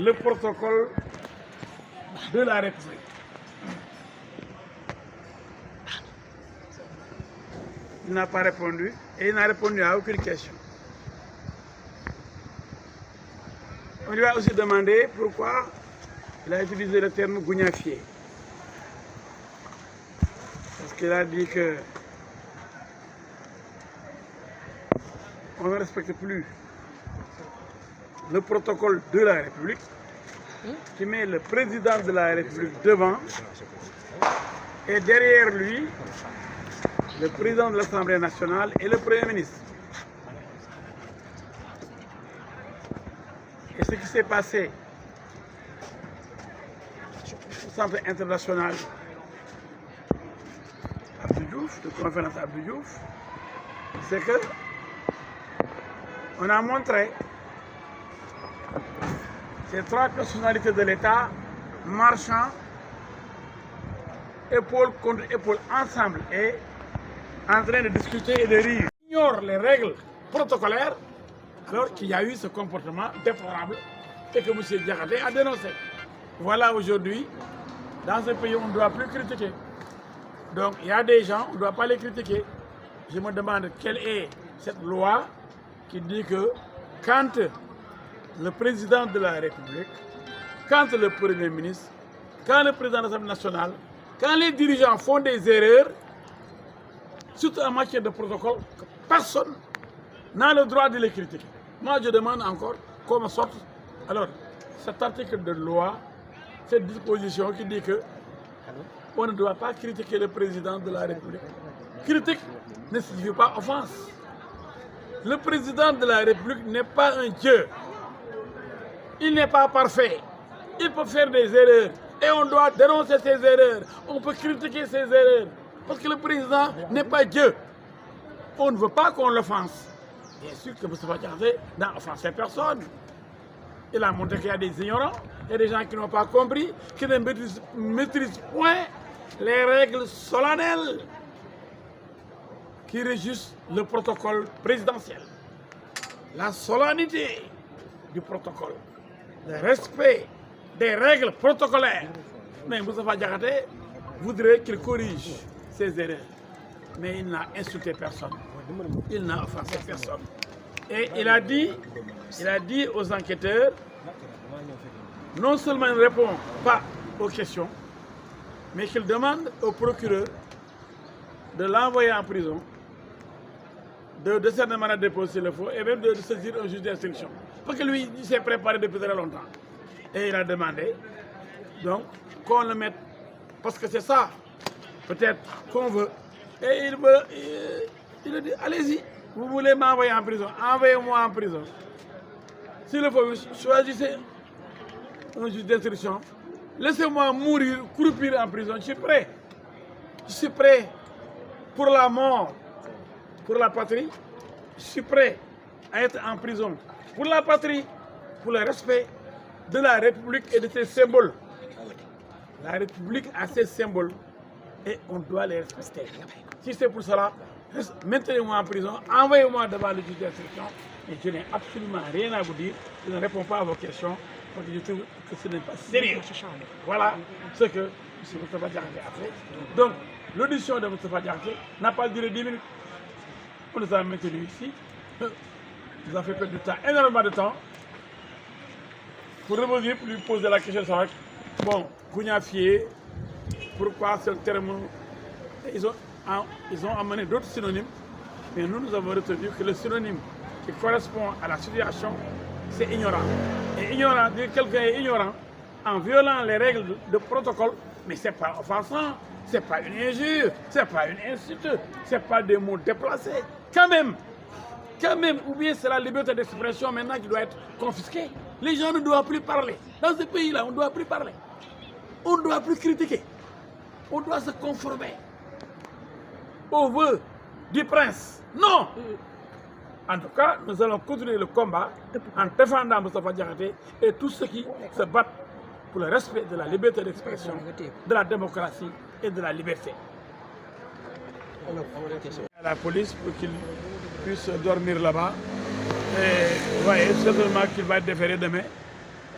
le protocole de la République. Il n'a pas répondu et il n'a répondu à aucune question. On lui a aussi demandé pourquoi il a utilisé le terme gougnafier. Parce qu'il a dit que on ne respecte plus le protocole de la République qui met le président de la République devant et derrière lui le président de l'Assemblée nationale et le Premier ministre. Et ce qui s'est passé au centre international Abdou Diouf, de conférence Abdou Diouf, c'est que on a montré ces trois personnalités de l'État marchant épaule contre épaule ensemble et en train de discuter et de rire. Ils ignorent les règles protocolaires alors qu'il y a eu ce comportement déplorable et que M. Diakhaté a dénoncé. Voilà aujourd'hui, dans ce pays, on ne doit plus critiquer. Donc il y a des gens, on ne doit pas les critiquer. Je me demande quelle est cette loi qui dit que quand le président de la République, quand le Premier ministre, quand le président de l'Assemblée nationale, quand les dirigeants font des erreurs, surtout en matière de protocole, personne n'a le droit de les critiquer. Moi, je demande encore qu'on me sorte. Alors, cet article de loi, cette disposition qui dit que on ne doit pas critiquer le président de la République. Critique ne signifie pas offense. Le président de la République n'est pas un dieu. Il n'est pas parfait. Il peut faire des erreurs. Et on doit dénoncer ses erreurs. On peut critiquer ses erreurs. Parce que le président n'est pas Dieu. On ne veut pas qu'on l'offense. Bien sûr que Moustapha Diakhaté n'a offensé personne. Il a montré qu'il y a des ignorants, il y a des gens qui n'ont pas compris, qui ne maîtrisent point les règles solennelles qui régissent le protocole présidentiel. La solennité du protocole, le respect des règles protocolaires. Mais Moustapha Diakhaté voudrait qu'il corrige ses erreurs. Mais il n'a insulté personne. Il n'a offensé personne. Et il a dit aux enquêteurs, non seulement il ne répond pas aux questions, mais qu'il demande au procureur de l'envoyer en prison, de certains mandats de dépôt s'il le faut, et même de saisir un juge d'instruction. Parce que lui, il s'est préparé depuis très longtemps. Et il a demandé donc qu'on le mette, parce que c'est ça, peut-être, qu'on veut. Et il a dit, allez-y, vous voulez m'envoyer en prison, envoyez-moi en prison. S'il le faut, choisissez un juge d'instruction. Laissez-moi mourir, croupir en prison, je suis prêt. Je suis prêt pour la mort, pour la patrie. Je suis prêt à être en prison pour la patrie, pour le respect de la République et de ses symboles. La République a ses symboles et on doit les respecter. Si c'est pour cela, maintenez-moi en prison, envoyez-moi devant le juge d'instruction et je n'ai absolument rien à vous dire. Je ne réponds pas à vos questions parce que je trouve que ce n'est pas sérieux. Voilà ce que M. Moustapha Diakhaté a fait. Donc, l'audition de Moustapha Diakhaté n'a pas duré 10 minutes. On nous a maintenus ici. Nous avons fait perdre du temps, énormément de temps, pour revenir, pour lui poser la question de savoir, bon, gougnafier, pourquoi ce terme, ils ont amené d'autres synonymes, mais nous avons retenu que le synonyme qui correspond à la situation, c'est ignorant. Et ignorant, dire que quelqu'un est ignorant, en violant les règles de protocole, mais ce n'est pas offensant, ce n'est pas une injure, ce n'est pas une insulte, ce n'est pas des mots déplacés. Quand même, ou bien c'est la liberté d'expression maintenant qui doit être confisquée. Les gens ne doivent plus parler. Dans ce pays-là, on ne doit plus parler. On ne doit plus critiquer. On doit se conformer aux vœux du prince. Non! En tout cas, nous allons continuer le combat en défendant Moustapha Diakhaté et tous ceux qui se battent pour le respect de la liberté d'expression, de la démocratie et de la liberté. À la police pour qu'il puisse dormir là-bas. Et vous voyez certainement qu'il va être déféré demain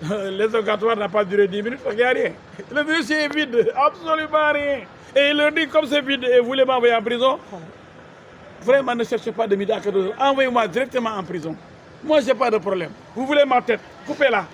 L'interrogatoire n'a pas duré 10 minutes parce qu'il n'y a rien. Le dossier est vide, absolument rien. Et il leur dit, comme c'est vide et vous voulez m'envoyer en prison, vraiment ne cherchez pas de midi à 14h. Envoyez-moi directement en prison. Moi, je n'ai pas de problème. Vous voulez ma tête, coupez-la.